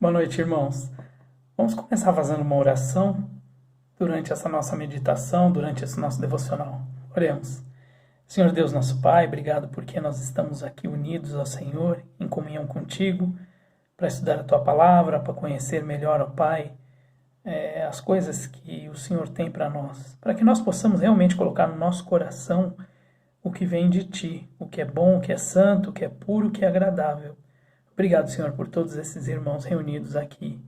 Boa noite, irmãos. Vamos começar fazendo uma oração durante essa nossa meditação, durante esse nosso devocional. Oremos. Senhor Deus, nosso Pai, obrigado porque nós estamos aqui unidos ao Senhor, em comunhão contigo, para estudar a Tua Palavra, para conhecer melhor, ó Pai, as coisas que o Senhor tem para nós, para que nós possamos realmente colocar no nosso coração o que vem de Ti, o que é bom, o que é santo, o que é puro, o que é agradável. Obrigado, Senhor, por todos esses irmãos reunidos aqui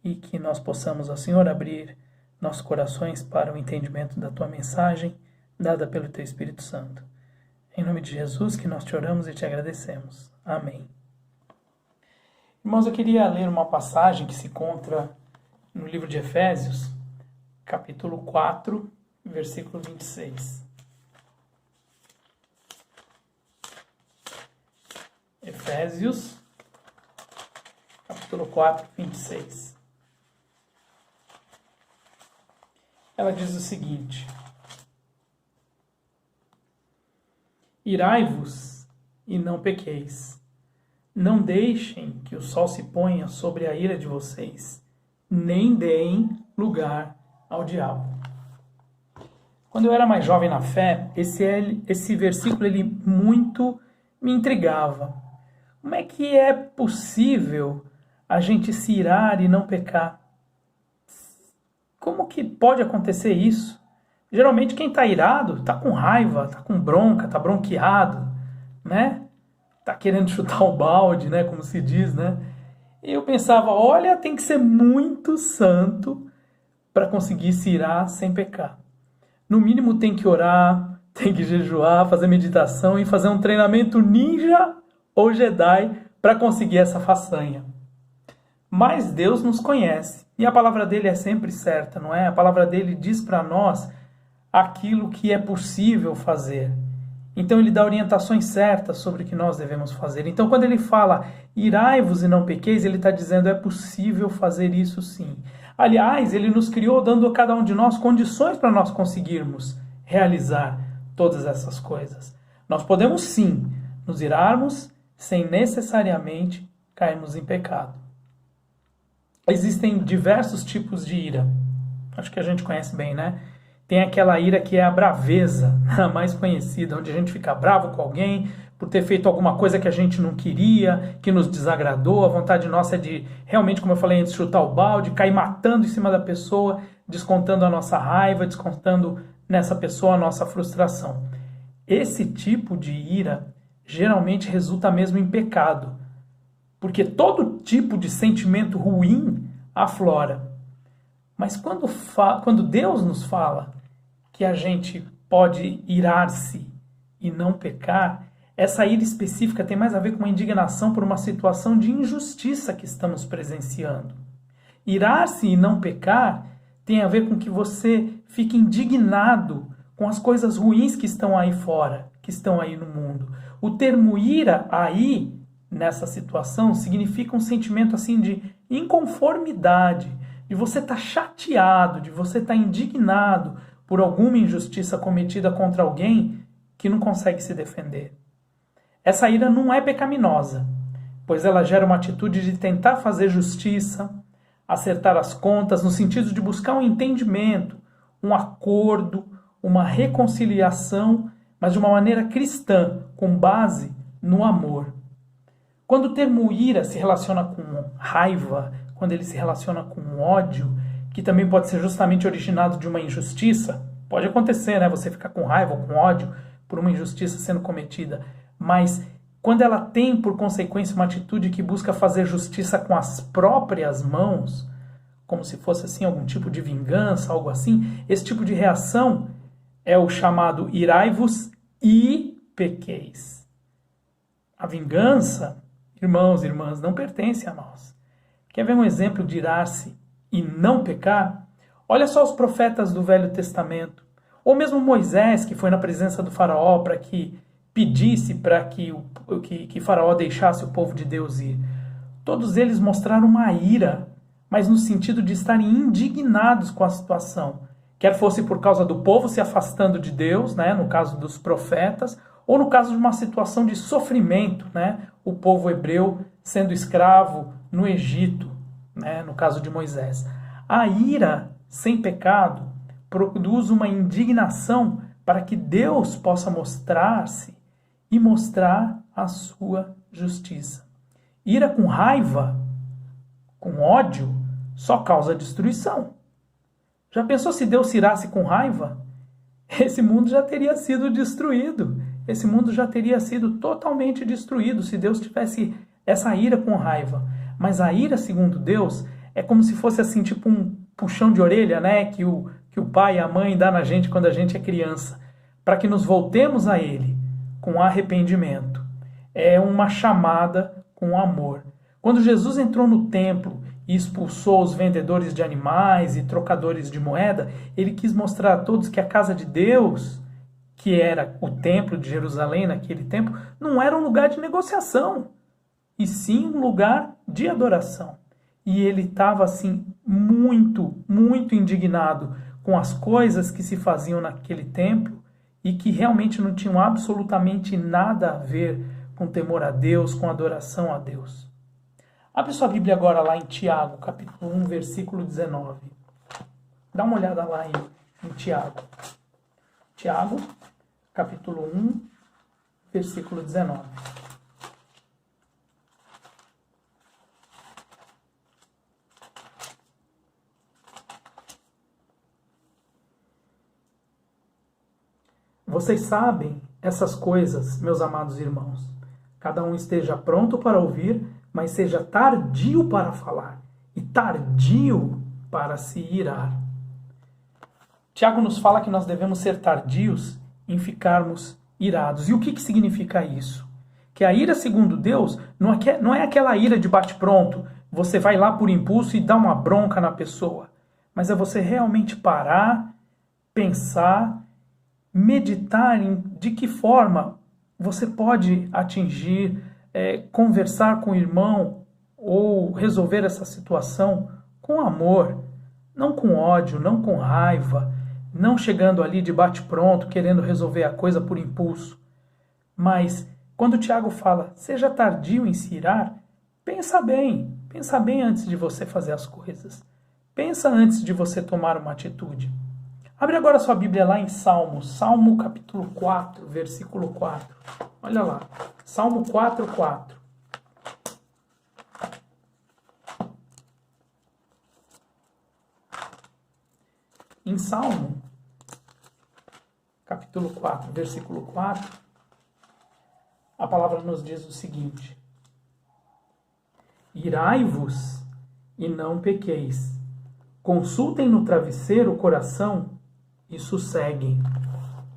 e que nós possamos, ó Senhor, abrir nossos corações para o entendimento da Tua mensagem dada pelo Teu Espírito Santo. Em nome de Jesus que nós te oramos e te agradecemos. Amém. Irmãos, eu queria ler uma passagem que se encontra no livro de Efésios, capítulo 4, versículo 26. Efésios, capítulo 4, 26. Ela diz o seguinte: Irai-vos e não pequeis. Não deixem que o sol se ponha sobre a ira de vocês, nem deem lugar ao diabo. Quando eu era mais jovem na fé, esse versículo ele muito me intrigava. Como é que é possível a gente se irar e não pecar? Como que pode acontecer isso? Geralmente quem está irado está com raiva, está com bronca, está bronqueado, né? Está querendo chutar o balde, né? Como se diz, né? E eu pensava, olha, tem que ser muito santo para conseguir se irar sem pecar. No mínimo tem que orar, tem que jejuar, fazer meditação e fazer um treinamento ninja ou Jedi para conseguir essa façanha. Mas Deus nos conhece e a palavra dele é sempre certa, não é? A palavra dele diz para nós aquilo que é possível fazer. Então ele dá orientações certas sobre o que nós devemos fazer. Então quando ele fala irai-vos e não pequeis, ele está dizendo é possível fazer isso sim. Aliás, ele nos criou dando a cada um de nós condições para nós conseguirmos realizar todas essas coisas. Nós podemos sim nos irarmos sem necessariamente cairmos em pecado. Existem diversos tipos de ira. Acho que a gente conhece bem, né? Tem aquela ira que é a braveza, a mais conhecida, onde a gente fica bravo com alguém por ter feito alguma coisa que a gente não queria, que nos desagradou. A vontade nossa é de, realmente, como eu falei antes, chutar o balde, cair matando em cima da pessoa, descontando a nossa raiva, descontando nessa pessoa a nossa frustração. Esse tipo de ira geralmente resulta mesmo em pecado, porque todo tipo de sentimento ruim aflora. Mas quando Deus nos fala que a gente pode irar-se e não pecar, essa ira específica tem mais a ver com uma indignação por uma situação de injustiça que estamos presenciando. Irar-se e não pecar tem a ver com que você fique indignado com as coisas ruins que estão aí fora, que estão aí no mundo. O termo ira aí, nessa situação, significa um sentimento assim de inconformidade, de você estar chateado, de você estar indignado por alguma injustiça cometida contra alguém que não consegue se defender. Essa ira não é pecaminosa, pois ela gera uma atitude de tentar fazer justiça, acertar as contas, no sentido de buscar um entendimento, um acordo, uma reconciliação, mas de uma maneira cristã, com base no amor. Quando o termo ira se relaciona com raiva, quando ele se relaciona com ódio, que também pode ser justamente originado de uma injustiça, pode acontecer, né? Você ficar com raiva ou com ódio por uma injustiça sendo cometida, mas quando ela tem por consequência uma atitude que busca fazer justiça com as próprias mãos, como se fosse assim algum tipo de vingança, algo assim, esse tipo de reação é o chamado irai-vos e pequeis. A vingança, irmãos e irmãs, não pertence a nós. Quer ver um exemplo de irar-se e não pecar? Olha só os profetas do Velho Testamento. Ou mesmo Moisés, que foi na presença do faraó para que pedisse para que faraó deixasse o povo de Deus ir. Todos eles mostraram uma ira, mas no sentido de estarem indignados com a situação. Quer fosse por causa do povo se afastando de Deus, né, no caso dos profetas, ou no caso de uma situação de sofrimento, né, o povo hebreu sendo escravo no Egito, né, no caso de Moisés. A ira sem pecado produz uma indignação para que Deus possa mostrar-se e mostrar a sua justiça. Ira com raiva, com ódio, só causa destruição. Já pensou se Deus se irasse com raiva? Esse mundo já teria sido destruído. Esse mundo já teria sido totalmente destruído se Deus tivesse essa ira com raiva. Mas a ira, segundo Deus, é como se fosse assim, tipo um puxão de orelha, né? Que o pai e a mãe dá na gente quando a gente é criança, para que nos voltemos a Ele com arrependimento. É uma chamada com amor. Quando Jesus entrou no templo e expulsou os vendedores de animais e trocadores de moeda, ele quis mostrar a todos que a casa de Deus, que era o templo de Jerusalém naquele tempo, não era um lugar de negociação, e sim um lugar de adoração. E ele estava assim muito, muito indignado com as coisas que se faziam naquele templo e que realmente não tinham absolutamente nada a ver com temor a Deus, com adoração a Deus. Abre sua Bíblia agora lá em Tiago, capítulo 1, versículo 19. Dá uma olhada lá em Tiago. Tiago, capítulo 1, versículo 19. Vocês sabem essas coisas, meus amados irmãos. Cada um esteja pronto para ouvir, mas seja tardio para falar e tardio para se irar. Tiago nos fala que nós devemos ser tardios em ficarmos irados. E o que significa isso? Que a ira, segundo Deus, não é aquela ira de bate-pronto, você vai lá por impulso e dá uma bronca na pessoa. Mas é você realmente parar, pensar, meditar em de que forma você pode atingir, conversar com o irmão ou resolver essa situação com amor, não com ódio, não com raiva, não chegando ali de bate-pronto, querendo resolver a coisa por impulso. Mas quando o Tiago fala, seja tardio em se irar, pensa bem antes de você fazer as coisas. Pensa antes de você tomar uma atitude. Abre agora sua Bíblia lá em Salmos, Salmo capítulo 4, versículo 4. Olha lá, Salmo 4, 4. Em Salmo, capítulo 4, versículo 4, a palavra nos diz o seguinte: irai-vos e não pequeis, consultem no travesseiro o coração e sosseguem.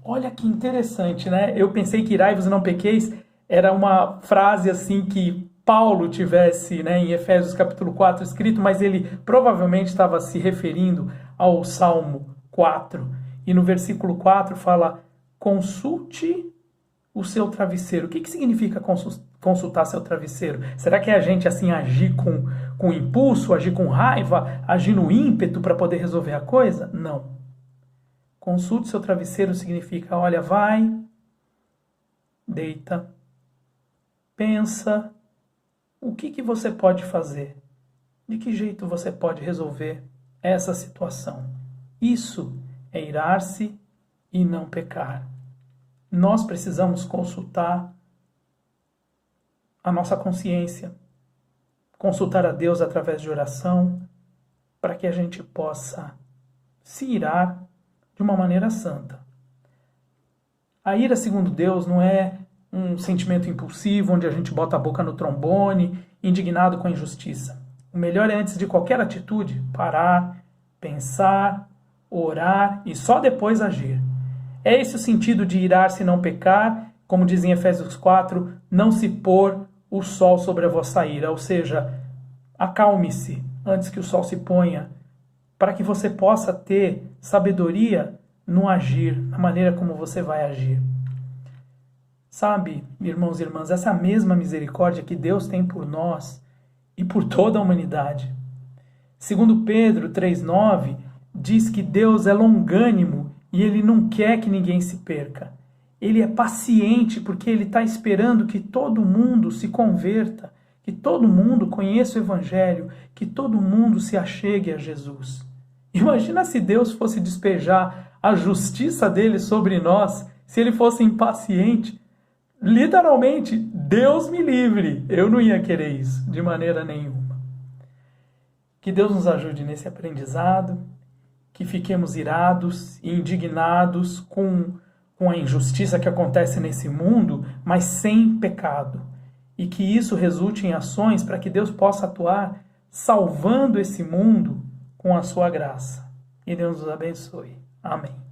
Olha que interessante, né? Eu pensei que irai-vos e não pequeis era uma frase assim que Paulo tivesse, né, em Efésios capítulo 4 escrito, mas ele provavelmente estava se referindo ao Salmo 4. E no versículo 4 fala, consulte o seu travesseiro. O que significa consultar seu travesseiro? Será que é a gente assim agir com impulso, agir com raiva, agir no ímpeto para poder resolver a coisa? Não. Consulte seu travesseiro significa, olha, vai, deita, pensa, o que você pode fazer? De que jeito você pode resolver essa situação? Isso é irar-se e não pecar. Nós precisamos consultar a nossa consciência, consultar a Deus através de oração, para que a gente possa se irar de uma maneira santa. A ira, segundo Deus, não é um sentimento impulsivo, onde a gente bota a boca no trombone, indignado com a injustiça. O melhor é, antes de qualquer atitude, parar, pensar, orar e só depois agir. É esse o sentido de irar-se e não pecar, como diz em Efésios 4, não se pôr o sol sobre a vossa ira, ou seja, acalme-se antes que o sol se ponha, para que você possa ter sabedoria no agir, na maneira como você vai agir. Sabe, irmãos e irmãs, essa mesma misericórdia que Deus tem por nós e por toda a humanidade. Segundo Pedro 3,9, diz que Deus é longânimo e Ele não quer que ninguém se perca. Ele é paciente porque Ele está esperando que todo mundo se converta, que todo mundo conheça o Evangelho, que todo mundo se achegue a Jesus. Imagina se Deus fosse despejar a justiça dele sobre nós, se ele fosse impaciente. Literalmente, Deus me livre, eu não ia querer isso de maneira nenhuma. Que Deus nos ajude nesse aprendizado, que fiquemos irados e indignados com a injustiça que acontece nesse mundo, mas sem pecado. E que isso resulte em ações para que Deus possa atuar salvando esse mundo com a sua graça. E Deus nos abençoe. Amém.